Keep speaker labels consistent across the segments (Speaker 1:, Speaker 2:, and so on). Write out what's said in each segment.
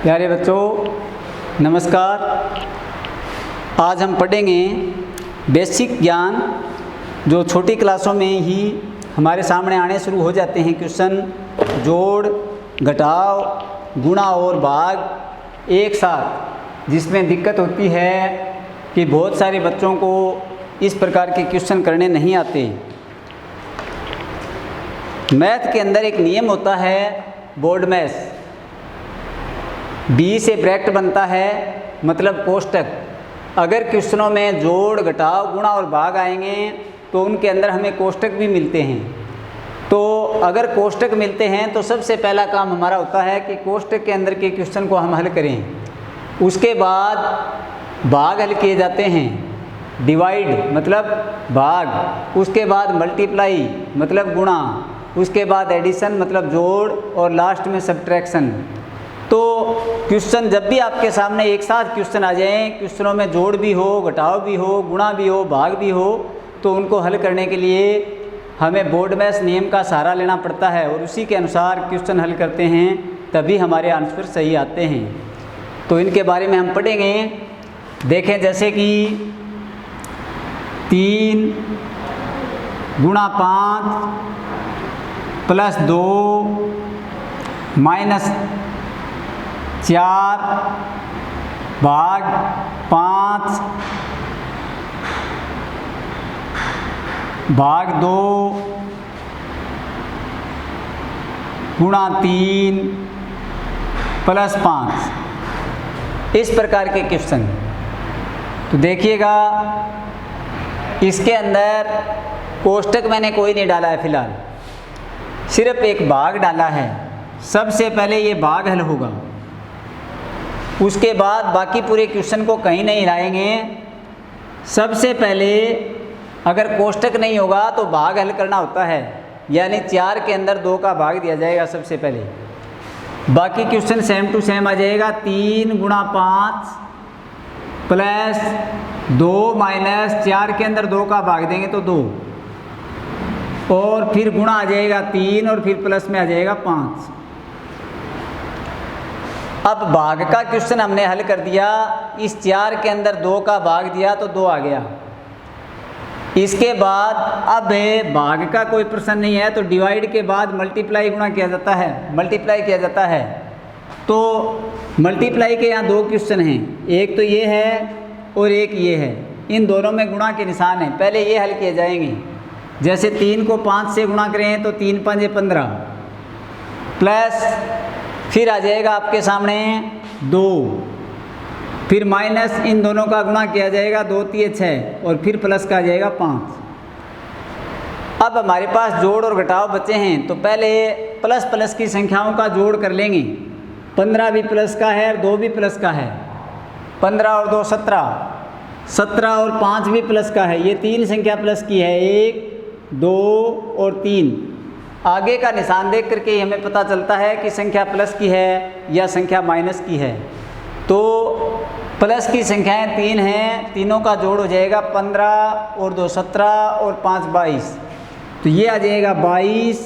Speaker 1: प्यारे बच्चों नमस्कार। आज हम पढ़ेंगे बेसिक ज्ञान जो छोटी क्लासों में ही हमारे सामने आने शुरू हो जाते हैं। क्वेश्चन जोड़, घटाव, गुणा और भाग एक साथ, जिसमें दिक्कत होती है कि बहुत सारे बच्चों को इस प्रकार के क्वेश्चन करने नहीं आते। मैथ के अंदर एक नियम होता है बोर्ड मैथ। बी से ब्रैकेट बनता है मतलब कोष्टक। अगर क्वेश्चनों में जोड़, घटाव, गुणा और भाग आएंगे तो उनके अंदर हमें कोष्टक भी मिलते हैं। तो अगर कोष्टक मिलते हैं तो सबसे पहला काम हमारा होता है कि कोष्टक के अंदर के क्वेश्चन को हम हल करें। उसके बाद भाग हल किए जाते हैं, डिवाइड मतलब भाग, उसके बाद मल्टीप्लाई मतलब गुणा, उसके बाद एडिशन मतलब जोड़ और लास्ट में सब्ट्रैक्शन। तो क्वेश्चन जब भी आपके सामने एक साथ क्वेश्चन आ जाएं, क्वेश्चनों में जोड़ भी हो, घटाव भी हो, गुणा भी हो, भाग भी हो, तो उनको हल करने के लिए हमें बोर्ड मैथ नियम का सहारा लेना पड़ता है और उसी के अनुसार क्वेश्चन हल करते हैं, तभी हमारे आंसर सही आते हैं। तो इनके बारे में हम पढ़ेंगे। देखें जैसे कि 3 गुणा 5 प्लस 2 माइनस 4 भाग 5 भाग 2 गुणा 3 प्लस 5। इस प्रकार के क्वेश्चन। तो देखिएगा इसके अंदर कोष्टक मैंने कोई नहीं डाला है, फिलहाल सिर्फ एक भाग डाला है। सबसे पहले ये भाग हल होगा, उसके बाद बाकी पूरे क्वेश्चन को कहीं नहीं हिलाएंगे। सबसे पहले अगर कोष्टक नहीं होगा तो भाग हल करना होता है, यानी 4 के अंदर 2 का भाग दिया जाएगा सबसे पहले। बाकी क्वेश्चन सेम टू सेम आ जाएगा। 3 गुणा 5 प्लस 2 माइनस 4 के अंदर 2 का भाग देंगे तो 2, और फिर गुणा आ जाएगा 3 और फिर प्लस में आ जाएगा 5। अब भाग का क्वेश्चन हमने हल कर दिया। इस 4 के अंदर 2 का भाग दिया तो 2 आ गया। इसके बाद अब भाग का कोई प्रश्न नहीं है तो डिवाइड के बाद मल्टीप्लाई गुणा किया जाता है, मल्टीप्लाई किया जाता है। तो मल्टीप्लाई के यहाँ 2 क्वेश्चन हैं, एक तो ये है और एक ये है। इन दोनों में गुणा के निशान है, पहले ये हल किए जाएंगे। जैसे 3 को 5 से गुणा करें तो 3 5 15 प्लस फिर आ जाएगा आपके सामने 2, फिर माइनस इन दोनों का गुणा किया जाएगा 2 3 6 और फिर प्लस का आ जाएगा 5। अब हमारे पास जोड़ और घटाव बचे हैं तो पहले प्लस प्लस की संख्याओं का जोड़ कर लेंगे। 15 भी प्लस का है और 2 भी प्लस का है। 15 और 2 17, 17 और 5 भी प्लस का है। ये 3 संख्या प्लस की है, 1 2 और 3। आगे का निशान देख करके ही हमें पता चलता है कि संख्या प्लस की है या संख्या माइनस की है। तो प्लस की संख्याएं 3 हैं, तीनों का जोड़ हो जाएगा 15 और 2 17 और 5 22। तो ये आ जाएगा 22,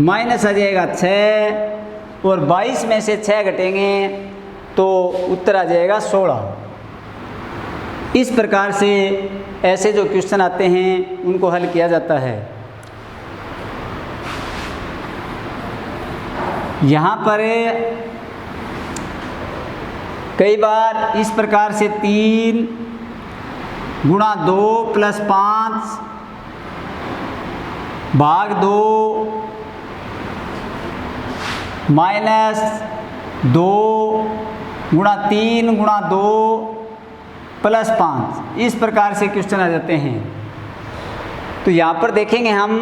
Speaker 1: माइनस आ जाएगा 6 और 22 में से 6 घटेंगे तो उत्तर आ जाएगा 16। इस प्रकार से ऐसे जो क्वेश्चन आते हैं उनको हल किया जाता है। यहाँ पर कई बार इस प्रकार से 3 गुणा 2 प्लस 5 भाग 2 माइनस 2 गुणा 3 गुणा 2 प्लस 5, इस प्रकार से क्वेश्चन आ जाते हैं। तो यहाँ पर देखेंगे हम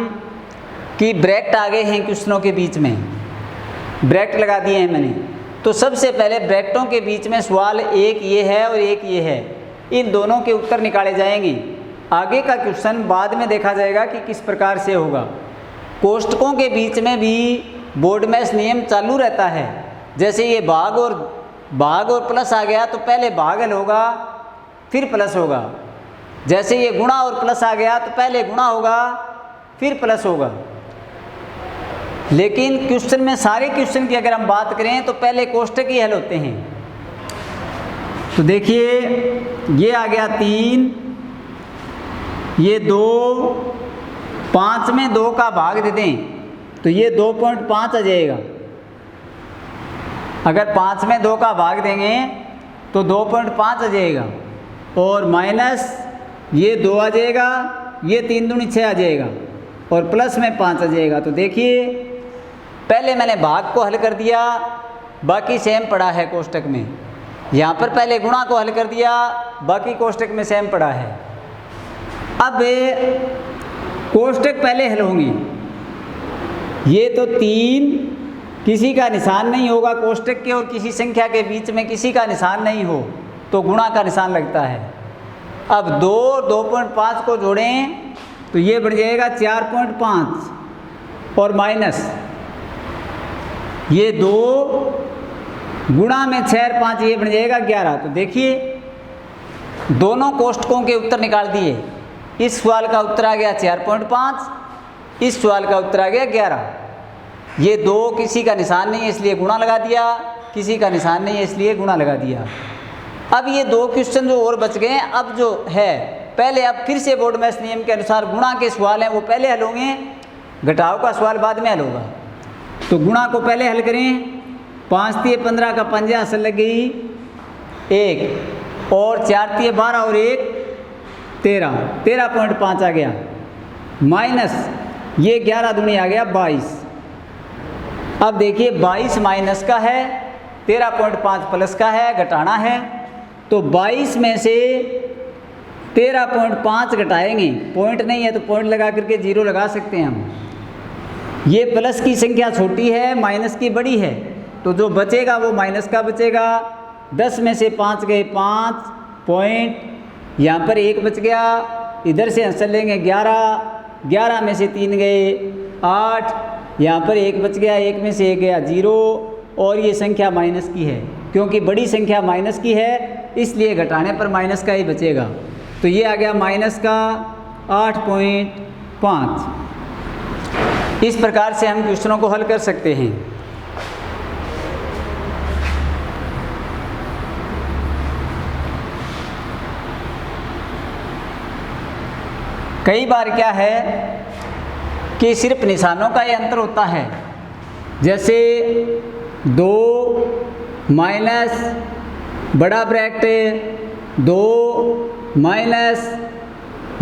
Speaker 1: कि ब्रैकेट आ गए हैं क्वेश्चनों के बीच में, ब्रैकेट लगा दिए हैं मैंने। तो सबसे पहले ब्रैकेटों के बीच में सवाल एक ये है और एक ये है, इन दोनों के उत्तर निकाले जाएंगे। आगे का क्वेश्चन बाद में देखा जाएगा कि किस प्रकार से होगा। कोष्टकों के बीच में भी बोर्ड मैथ नियम चालू रहता है। जैसे ये भाग और प्लस आ गया तो पहले भाग हल होगा फिर प्लस होगा। जैसे ये गुणा और प्लस आ गया तो पहले गुणा होगा फिर प्लस होगा। लेकिन क्वेश्चन में सारे क्वेश्चन की अगर हम बात करें तो पहले कोष्टक ही हल होते हैं। तो देखिए ये आ गया 3, ये 2, 5 में 2 का भाग दे दें तो ये 2.5 आ जाएगा। अगर 5 में 2 का भाग देंगे तो 2.5 आ जाएगा, और माइनस ये 2 आ जाएगा, ये 3 दूनी 6 आ जाएगा, और प्लस में 5 आ जाएगा। तो देखिए पहले मैंने भाग को हल कर दिया, बाकी सेम पड़ा है कोष्टक में। यहाँ पर पहले गुणा को हल कर दिया, बाकी कोष्टक में सेम पड़ा है। अब कोष्टक पहले हल होंगे। ये तो 3, किसी का निशान नहीं होगा कोष्टक के और किसी संख्या के बीच में किसी का निशान नहीं हो तो गुणा का निशान लगता है। अब 2 और 2.5 को जोड़ें तो ये बढ़ जाएगा 4.5, और माइनस ये 2 गुणा में 6 और 5 ये बन जाएगा 11। तो देखिए दोनों कोष्टकों के उत्तर निकाल दिए। इस सवाल का उत्तर आ गया 4.5, इस सवाल का उत्तर आ गया 11। ये 2 किसी का निशान नहीं है इसलिए गुणा लगा दिया, किसी का निशान नहीं है इसलिए गुणा लगा दिया। अब ये 2 क्वेश्चन जो और बच गए, अब जो है पहले अब फिर से बोर्ड मैथ्स नियम के अनुसार गुणा के सवाल हैं वो पहले हल होंगे, घटाव का सवाल बाद में हल होगा। तो गुणा को पहले हल करें। 5 तिये 15 का 5 असल लग गई 1, और 4 तिये 12 और 1 13, 13.5 आ गया, माइनस ये 11 दूनी आ गया 22। अब देखिए 22 माइनस का है, 13.5 प्लस का है, घटाना है। तो 22 में से 13.5 घटाएंगे, पॉइंट नहीं है तो पॉइंट लगा करके 0 लगा सकते हैं हम। ये प्लस की संख्या छोटी है, माइनस की बड़ी है, तो जो बचेगा वो माइनस का बचेगा। 10 में से 5 गए 5, पॉइंट यहाँ पर 1 बच गया, इधर से आंसर लेंगे 11, 11 में से 3 गए 8, यहाँ पर 1 बच गया, 1 में से 1 गया 0, और ये संख्या माइनस की है। क्योंकि बड़ी संख्या माइनस की है इसलिए घटाने पर माइनस का ही बचेगा। तो ये आ गया माइनस का 8.5। इस प्रकार से हम क्वेश्चनों को हल कर सकते हैं। कई बार क्या है कि सिर्फ निशानों का ये अंतर होता है, जैसे 2 माइनस बड़ा ब्रैकेट 2 माइनस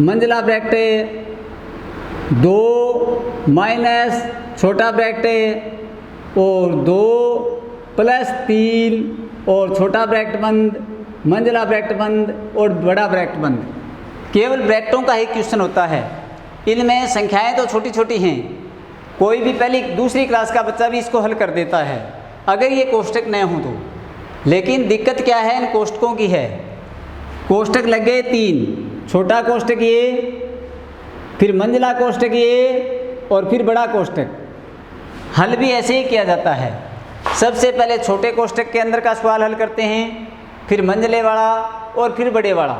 Speaker 1: मंझला ब्रैकेट 2 माइनस छोटा ब्रैकेट और 2 प्लस 3 और छोटा ब्रैकेट बंद, मंझला ब्रैकेट बंद और बड़ा ब्रैकेट बंद। केवल ब्रैकेटों का ही क्वेश्चन होता है। इनमें संख्याएं तो छोटी छोटी हैं, कोई भी पहली दूसरी क्लास का बच्चा भी इसको हल कर देता है अगर ये कोष्टक न हो तो। लेकिन दिक्कत क्या है इन कोष्टकों की है, कोष्टक लग गए 3, छोटा कोष्टक ये, फिर मंझला कोष्टक ये, और फिर बड़ा कोष्टक। हल भी ऐसे ही किया जाता है। सबसे पहले छोटे कोष्टक के अंदर का सवाल हल करते हैं, फिर मंझले वाला और फिर बड़े वाला।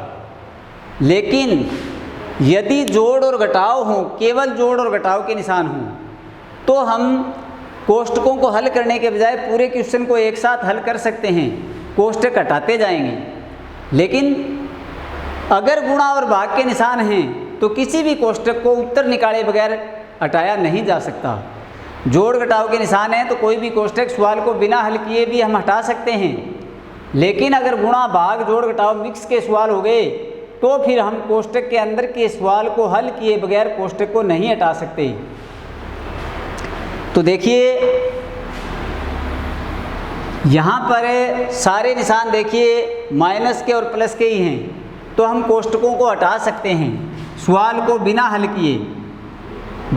Speaker 1: लेकिन यदि जोड़ और घटाव हो, केवल जोड़ और घटाव के निशान हों, तो हम कोष्टकों को हल करने के बजाय पूरे क्वेश्चन को एक साथ हल कर सकते हैं, कोष्टक हटाते जाएंगे। लेकिन अगर गुणा और भाग के निशान हैं तो किसी भी कोष्टक को उत्तर निकाले बगैर हटाया नहीं जा सकता। जोड़ घटाव के निशान हैं तो कोई भी कोष्टक सवाल को बिना हल किए भी हम हटा सकते हैं। लेकिन अगर गुणा भाग जोड़ घटाव मिक्स के सवाल हो गए तो फिर हम कोष्टक के अंदर के सवाल को हल किए बगैर कोष्टक को नहीं हटा सकते। तो देखिए यहाँ पर सारे निशान देखिए माइनस के और प्लस के ही हैं, तो हम कोष्टकों को हटा सकते हैं सवाल को बिना हल किए।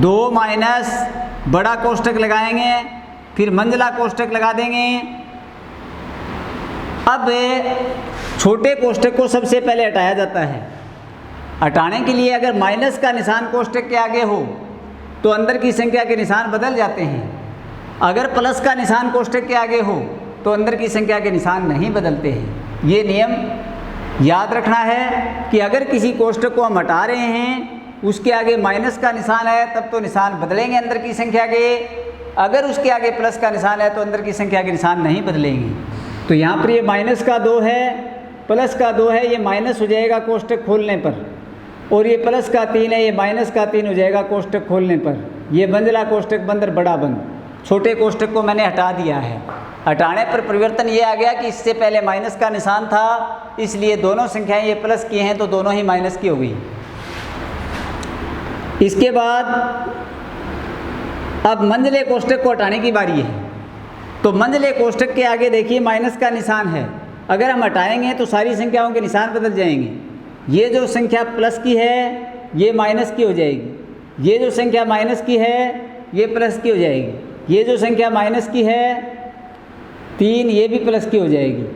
Speaker 1: 2 माइनस बड़ा कोष्टक लगाएंगे, फिर मंझला कोष्टक लगा देंगे। अब छोटे कोष्टक को सबसे पहले हटाया जाता है। हटाने के लिए अगर माइनस का निशान कोष्टक के आगे हो तो अंदर की संख्या के निशान बदल जाते हैं, अगर प्लस का निशान कोष्टक के आगे हो तो अंदर की संख्या के निशान नहीं बदलते हैं। ये नियम याद रखना है कि अगर किसी कोष्टक को हम हटा रहे हैं, उसके आगे माइनस का निशान है, तब तो निशान बदलेंगे अंदर की संख्या के। अगर उसके आगे प्लस का निशान है तो अंदर की संख्या के निशान नहीं बदलेंगे। तो यहाँ पर ये माइनस का 2 है, प्लस का 2 है, ये माइनस हो जाएगा कोष्टक खोलने पर, और ये प्लस का 3 है, ये माइनस का 3 हो जाएगा कोष्टक खोलने पर। ये मंझला कोष्टक बंद और बड़ा बंद। छोटे कोष्टक को मैंने हटा दिया है। हटाने पर परिवर्तन ये आ गया कि इससे पहले माइनस का निशान था, इसलिए दोनों संख्याएं ये प्लस की हैं तो दोनों ही माइनस की हो गई। इसके बाद अब मंझले कोष्टक को हटाने की बारी है। तो मंझले कोष्टक के आगे देखिए माइनस का निशान है, अगर हम हटाएंगे तो सारी संख्याओं के निशान बदल जाएंगे। ये जो संख्या प्लस की है ये माइनस की हो जाएगी, ये जो संख्या माइनस की है ये प्लस की हो जाएगी, ये जो संख्या माइनस की है 3 ये भी प्लस की हो जाएगी,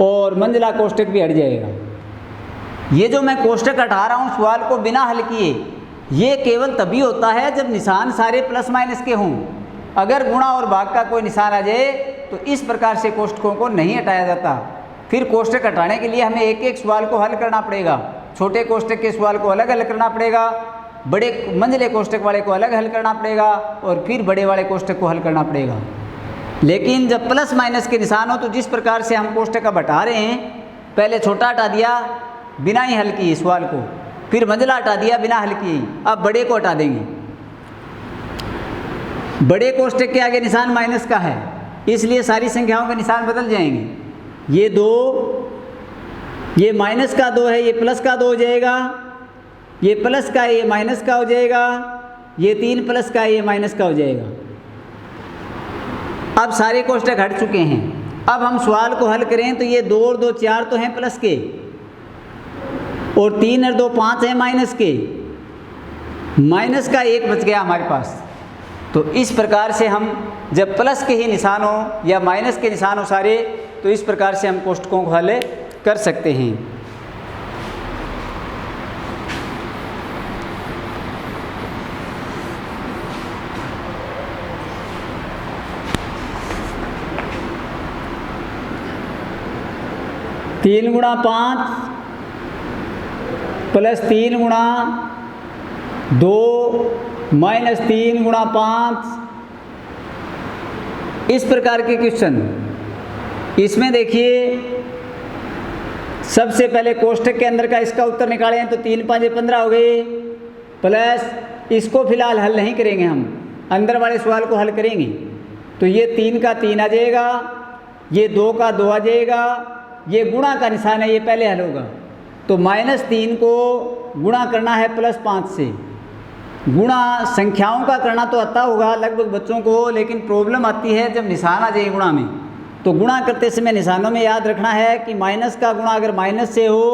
Speaker 1: और मंझला कोष्टक भी हट जाएगा। ये जो मैं कोष्टक हटा रहा हूँ सवाल को बिना हल किए, ये केवल तभी होता है जब निशान सारे प्लस माइनस के हों। अगर गुणा और भाग का कोई निशान आ जाए तो इस प्रकार से कोष्टकों को नहीं हटाया जाता। फिर कोष्टक हटाने के लिए हमें एक एक सवाल को हल करना पड़ेगा। छोटे कोष्टक के सवाल को अलग हल करना पड़ेगा, बड़े मंझले कोष्टक वाले को अलग हल करना पड़ेगा, और फिर बड़े वाले कोष्टक को हल करना पड़ेगा। लेकिन जब प्लस माइनस के निशान हो तो जिस प्रकार से हम कोष्टक अब हटा रहे हैं, पहले छोटा हटा दिया बिना ही हल किए सवाल को, फिर मंझला हटा दिया बिना हल किए, अब बड़े को हटा देंगे। बड़े कोष्टक के आगे निशान माइनस का है, इसलिए सारी संख्याओं के निशान बदल जाएंगे। ये 2, ये माइनस का 2 है, ये प्लस का 2 हो जाएगा, ये प्लस का है ये माइनस का हो जाएगा, ये 3 प्लस का है ये माइनस का हो जाएगा। अब सारे कोष्टक हट चुके हैं। अब हम सवाल को हल करें तो ये 2 और 2 4 तो हैं प्लस के, और 3 और 2 5 हैं माइनस के, माइनस का 1 बच गया हमारे पास। तो इस प्रकार से हम जब प्लस के ही निशान हो या माइनस के निशान हो सारे, तो इस प्रकार से हम कोष्टकों को हल कर सकते हैं। तीन गुणा 5 प्लस 3 गुणा 2 माइनस 3 गुणा 5, इस प्रकार के क्वेश्चन। इसमें देखिए सबसे पहले कोष्टक के अंदर का इसका उत्तर निकालें तो 3 5 15 हो गए, प्लस इसको फिलहाल हल नहीं करेंगे, हम अंदर वाले सवाल को हल करेंगे। तो ये 3 का 3 आ जाएगा, ये 2 का 2 आ जाएगा, ये गुणा का निशान है ये पहले हल होगा। तो -3 को गुणा करना है +5 से। गुणा संख्याओं का करना तो आता होगा लगभग बच्चों को, लेकिन प्रॉब्लम आती है जब निशान आ जाए गुणा में। तो गुणा करते समय निशानों में याद रखना है कि माइनस का गुणा अगर माइनस से हो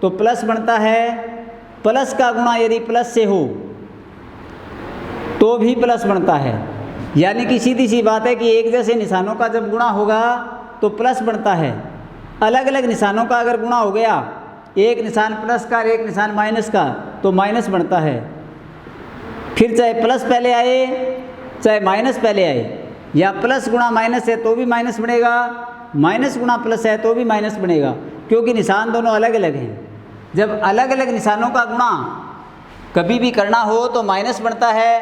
Speaker 1: तो प्लस बनता है, प्लस का गुणा यदि प्लस से हो तो भी प्लस बनता है। यानी कि सीधी सी बात है कि एक जैसे निशानों का जब गुणा होगा तो प्लस बनता है। अलग अलग निशानों का अगर गुणा हो गया, एक निशान प्लस का और एक निशान माइनस का, तो माइनस बनता है। फिर चाहे प्लस पहले आए चाहे माइनस पहले आए, या प्लस गुणा माइनस है तो भी माइनस बनेगा, माइनस गुणा प्लस है तो भी माइनस बनेगा, क्योंकि निशान दोनों अलग अलग हैं। जब अलग अलग निशानों का गुणा कभी भी करना हो तो माइनस बनता है,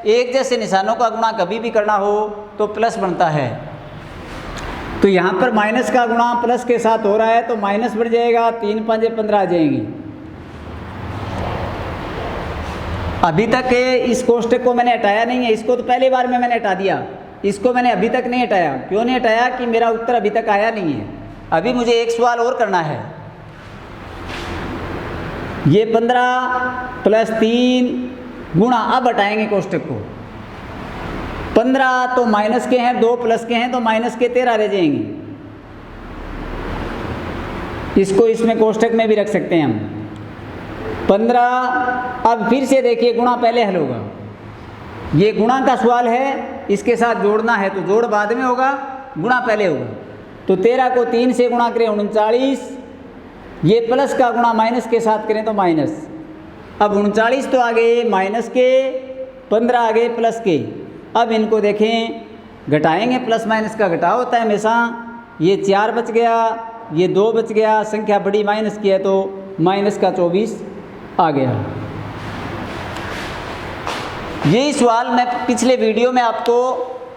Speaker 1: एक जैसे निशानों का गुणा कभी भी करना हो तो प्लस बनता है। तो यहाँ पर माइनस का गुणा प्लस के साथ हो रहा है तो माइनस बढ़ जाएगा, 3 5 15 आ जाएंगे। अभी तक इस कोष्टक को मैंने हटाया नहीं है, इसको तो पहली बार में मैंने हटा दिया, इसको मैंने अभी तक नहीं हटाया। क्यों नहीं हटाया? कि मेरा उत्तर अभी तक आया नहीं है। अभी मुझे एक सवाल और करना है। ये 15 प्लस 3 गुणा, अब हटाएंगे कोष्टक को। 15 तो माइनस के हैं, 2 प्लस के हैं तो माइनस के 13 रह जाएंगे। इसको इसमें कोष्टक में भी रख सकते हैं हम। 15, अब फिर से देखिए गुणा पहले हल होगा। ये गुणा का सवाल है, इसके साथ जोड़ना है तो जोड़ बाद में होगा, गुणा पहले होगा। तो 13 को 3 से गुणा करें 39, ये प्लस का गुणा माइनस के साथ करें तो माइनस। अब 39 तो आ गए माइनस के, 15 आ गए प्लस के। अब इनको देखें, घटाएंगे, प्लस माइनस का घटाव होता है हमेशा। ये 4 बच गया, ये 2 बच गया, संख्या बड़ी माइनस की है तो माइनस का 24 आ गया। यही सवाल मैं पिछले वीडियो में आपको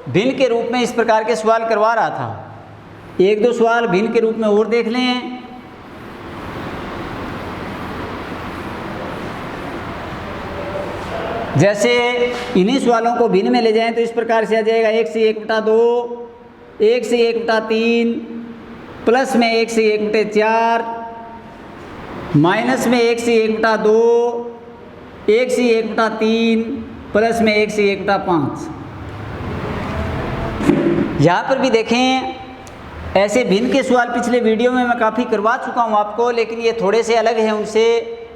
Speaker 1: भिन्न के रूप में इस प्रकार के सवाल करवा रहा था। एक दो सवाल भिन्न के रूप में और देख लें। जैसे इन्हीं सवालों को भिन्न में ले जाएं तो इस प्रकार से आ जाएगा 1 से 1/2, 1 से 1/3, प्लस में 1 से 1/4, माइनस में 1 से 1/2, 1 से 1/3, प्लस में 1 से 1/5। यहाँ पर भी देखें, ऐसे भिन्न के सवाल पिछले वीडियो में मैं काफ़ी करवा चुका हूँ आपको, लेकिन ये थोड़े से अलग हैं उनसे।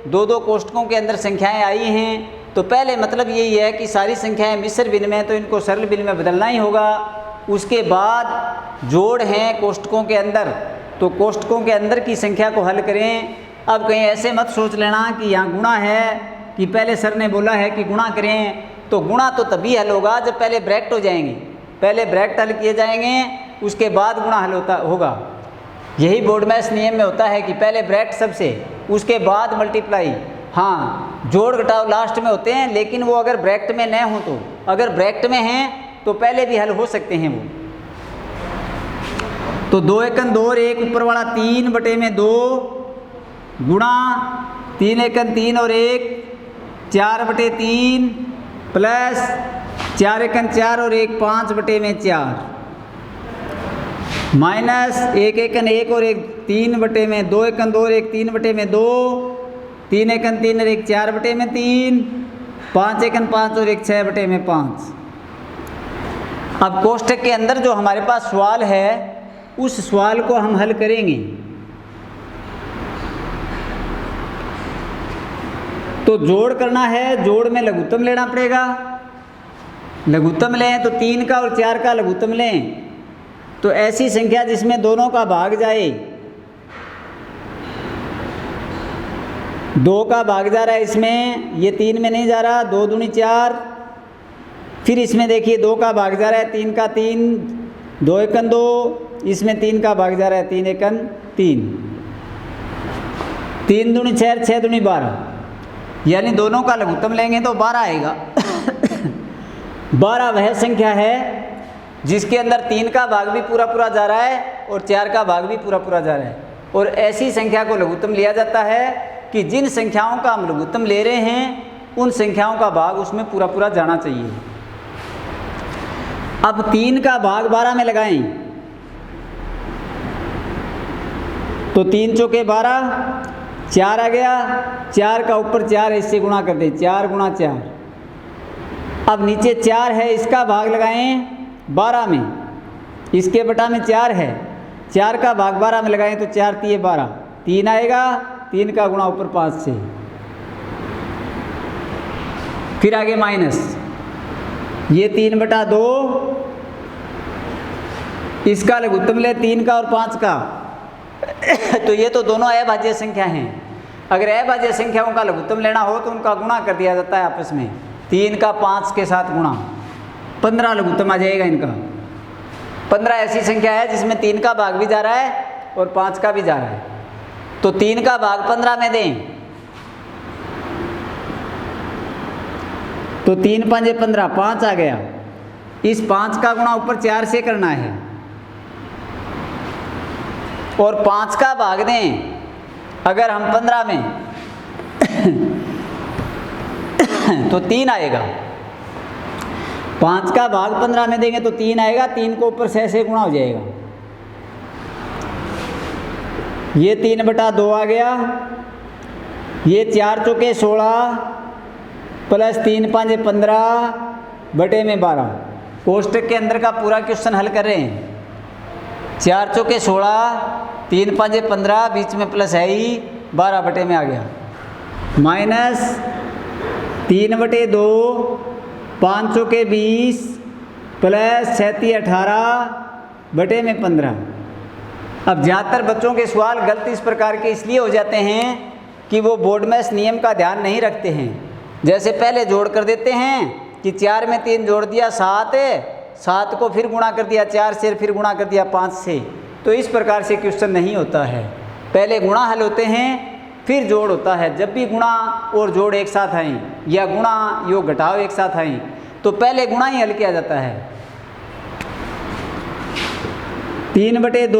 Speaker 1: दो दो कोष्टकों के अंदर संख्याएं आई हैं। तो पहले मतलब यही है कि सारी संख्याएं मिश्र भिन्न में, तो इनको सरल भिन्न में बदलना ही होगा। उसके बाद जोड़ हैं कोष्टकों के अंदर, तो कोष्टकों के अंदर की संख्या को हल करें। अब कहीं ऐसे मत सोच लेना कि यहाँ गुणा है, कि पहले सर ने बोला है कि गुणा करें, तो गुणा तो तभी हल होगा जब पहले ब्रैकेट हो जाएंगे। पहले ब्रैकेट हल किए जाएंगे, उसके बाद गुणा हल होगा। यही बोर्ड मैथ्स नियम में होता है कि पहले ब्रैकेट सबसे, उसके बाद मल्टीप्लाई। हाँ, जोड़ घटाव लास्ट में होते हैं, लेकिन वो अगर ब्रैकेट में न हो तो, अगर ब्रैकेट में हैं तो पहले भी हल हो सकते हैं वो। तो 2 एकन 2 और 1 ऊपर वाला 3/2 गुणा 3 एकन 3 और 1 4/3 प्लस 4 एकन 4 और 1 5/4 माइनस 1 एकन 1 और 1 3/2, 2 एकन 2 और 1 3/2, 3 एकन 3 और 1 4/3, 5 एकन 5 और 1 6/5। अब कोष्टक के अंदर जो हमारे पास सवाल है, उस सवाल को हम हल करेंगे। तो जोड़ करना है, जोड़ में लघुत्तम लेना पड़ेगा। लघुत्तम लें तो 3 का और 4 का लघुत्तम लें, तो ऐसी संख्या जिसमें दोनों का भाग जाए। 2 का भाग जा रहा है इसमें, ये 3 में नहीं जा रहा, 2 दूनी 4। फिर इसमें देखिए 2 का भाग जा रहा है, 3 का 3, 2 एकन 2, इसमें 3 का भाग जा रहा है, 3 एकन 3, 3 दूनी 6, 6 दूनी 12, यानी दोनों का लघुत्तम लेंगे तो 12 आएगा। 12 वह संख्या है जिसके अंदर 3 का भाग भी पूरा पूरा जा रहा है और 4 का भाग भी पूरा पूरा जा रहा है। और ऐसी संख्या को लघुत्तम लिया जाता है कि जिन संख्याओं का हम लघुत्तम ले रहे हैं, उन संख्याओं का भाग उसमें पूरा पूरा जाना चाहिए। अब 3 का भाग 12 में लगाएं, तो 3 चौके 12, 4 आ गया, 4 का ऊपर 4 इससे गुणा कर दें, 4 गुणा 4। अब नीचे 4 है, इसका भाग लगाएं 12 में, इसके बटा में 4 है, 4 का भाग 12 में लगाएं तो 4 3 12, 3 आएगा, 3 का गुणा ऊपर 5 से। फिर आगे माइनस, ये 3/2, इसका लघुत्तम ले 3 का और 5 का। तो ये तो दोनों अभाज्य संख्या हैं। अगर अभाज्य संख्याओं का लघुत्तम लेना हो तो उनका गुणा कर दिया जाता है आपस में, 3 का 5 के साथ गुणा, 15 लघुत्तम आ जाएगा इनका। 15 ऐसी संख्या है जिसमें 3 का भाग भी जा रहा है और 5 का भी जा रहा है, तो 3 का भाग 15 में दें, तो 3 5 15, 5 आ गया। इस 5 का गुणा ऊपर 4 से करना है और 5 का भाग दें अगर हम 15 में तो 3 आएगा। 5 का भाग 15 में देंगे तो 3 आएगा, 3 को ऊपर 6 से गुणा हो जाएगा। ये 3/2 आ गया, ये 4 चौके 16 प्लस 3 5 15 बटे में 12। कोष्टक के अंदर का पूरा क्वेश्चन हल कर रहे हैं। 4 चौके 16, 3 5 15, बीच में प्लस है ही, 12 बटे में आ गया। माइनस 3/2, 5 चौके 20 प्लस 37 18 बटे में 15। अब ज़्यादातर बच्चों के सवाल गलत इस प्रकार के इसलिए हो जाते हैं कि वो बोर्ड मैथ्स नियम का ध्यान नहीं रखते हैं। जैसे पहले जोड़ कर देते हैं कि 4 में 3 जोड़ दिया 7 है, 7 को फिर गुणा कर दिया 4 से, फिर गुणा कर दिया 5 से। तो इस प्रकार से क्वेश्चन नहीं होता है। पहले गुणा हल होते हैं, फिर जोड़ होता है। जब भी गुणा और जोड़ एक साथ आएँ या गुणा योग घटाव एक साथ आएँ तो पहले गुणा ही हल किया जाता है। 3/2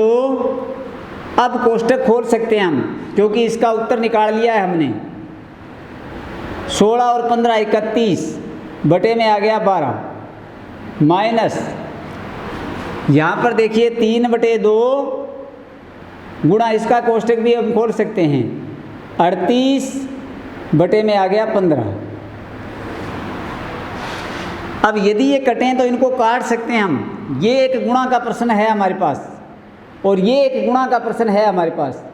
Speaker 1: अब कोष्टक खोल सकते हैं हम, क्योंकि इसका उत्तर निकाल लिया है हमने। 16 और 15 31 बटे में आ गया 12 माइनस, यहाँ पर देखिए 3/2 गुणा इसका कोष्टक भी हम खोल सकते हैं। 38 बटे में आ गया 15। अब यदि ये कटें तो इनको काट सकते हैं हम। ये एक गुणा का प्रश्न है हमारे पास और ये एक गुणा का प्रश्न है हमारे पास।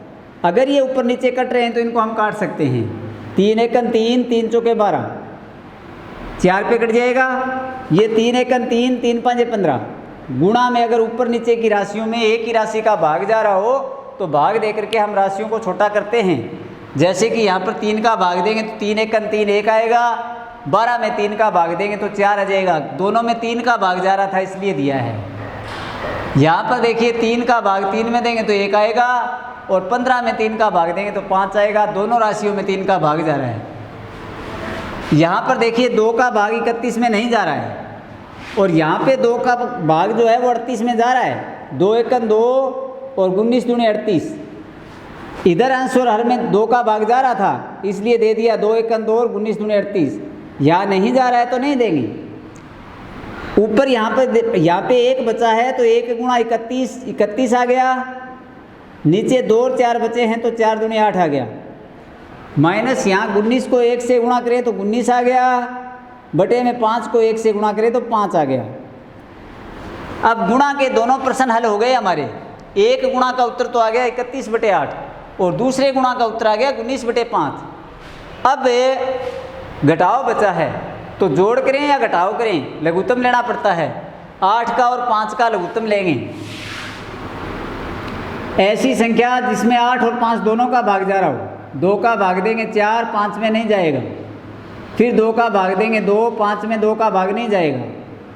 Speaker 1: अगर ये ऊपर नीचे कट रहे हैं तो इनको हम काट सकते हैं। 3 एकन 3, 3 चौके 12, 4 पे कट जाएगा। ये 3 एकन 3, 3 5 15। गुणा में अगर ऊपर नीचे की राशियों में एक ही राशि का भाग जा रहा हो तो भाग दे करके हम राशियों को छोटा करते हैं। जैसे कि यहाँ पर 3 का भाग देंगे तो 3 एकन 3 1 आएगा, 12 में 3 का भाग देंगे तो 4 आ जाएगा। दोनों में 3 का भाग जा रहा था इसलिए दिया है। यहाँ पर देखिए 3 का भाग 3 में देंगे तो 1 आएगा और 15 में 3 का भाग देंगे तो 5 आएगा। दोनों राशियों में 3 का भाग जा रहा है। यहाँ पर देखिए 2 का भाग 31 में नहीं जा रहा है और यहाँ पे 2 का भाग जो है वो 38 में जा रहा है। 2 एकन 2 और 19 दूनी 38। इधर अंश और हर में 2 का भाग जा रहा था इसलिए दे दिया 2 एकन 2 और 19 दूनी 38। यहाँ नहीं जा रहा है तो नहीं देंगे। ऊपर यहाँ पे 1 बचा है तो 1 गुणा 31 आ गया। नीचे 2 और 4 बचे हैं तो 4 दूनी 8 आ गया। माइनस यहाँ 19 को 1 से गुणा करें तो 19 आ गया, बटे में 5 को 1 से गुणा करें तो 5 आ गया। अब गुणा के दोनों प्रश्न हल हो गए हमारे। एक गुणा का उत्तर तो आ गया 31/8 और दूसरे गुणा का उत्तर आ गया 19/5। अब घटाव बचा है तो जोड़ करें या घटाव करें, लघुत्तम लेना पड़ता है। 8 का और 5 का लघुत्तम लेंगे। ऐसी संख्या जिसमें 8 और 5 दोनों का भाग जा रहा हो। 2 का भाग देंगे 4, 5 में नहीं जाएगा। फिर 2 का भाग देंगे 2, 5 में 2 का भाग नहीं जाएगा।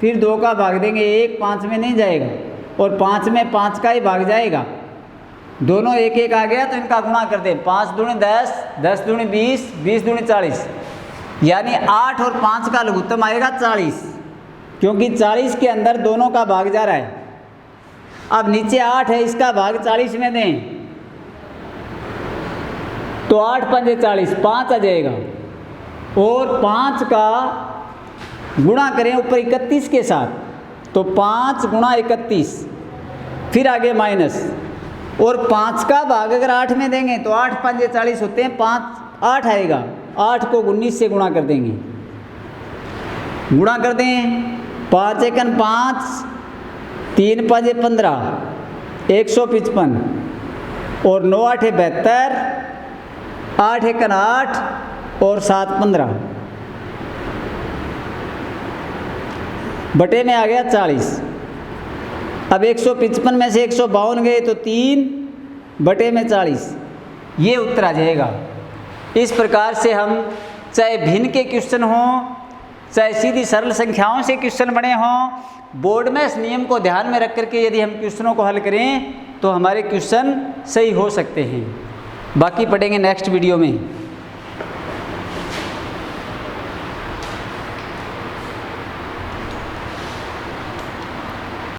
Speaker 1: फिर 2 का भाग देंगे 1, 5 में नहीं जाएगा और 5 में 5 का ही भाग जाएगा। दोनों 1 1 आ गया तो इनका गुणा कर दें। 5 दूनी 10, 10 दूनी 20, 20 दूनी 40, यानी 8 और 5 का लघुत्तम आएगा 40, क्योंकि 40 के अंदर दोनों का भाग जा रहा है। अब नीचे 8 है, इसका भाग 40 में दें तो 8 5 40, 5 आ जाएगा और 5 का गुणा करें ऊपर 31 के साथ तो 5 गुणा 31, फिर आगे माइनस और 5 का भाग अगर 8 में देंगे तो 8 5 40 होते हैं, 5 8 आएगा। 8 को 19 से गुणा कर देंगे। गुणा कर दें 5 एकन 5, 3 5 15, 155 और 9 8 72, 8 एकन 8 और 7 15 बटे में आ गया 40। अब 155 में से 152 गए तो 3 बटे में 40, ये उत्तर आ जाएगा। इस प्रकार से हम चाहे भिन्न के क्वेश्चन हों चाहे सीधी सरल संख्याओं से क्वेश्चन बने हों, बोर्ड में इस नियम को ध्यान में रख करके यदि हम क्वेश्चनों को हल करें तो हमारे क्वेश्चन सही हो सकते हैं। बाकी पढ़ेंगे नेक्स्ट वीडियो में।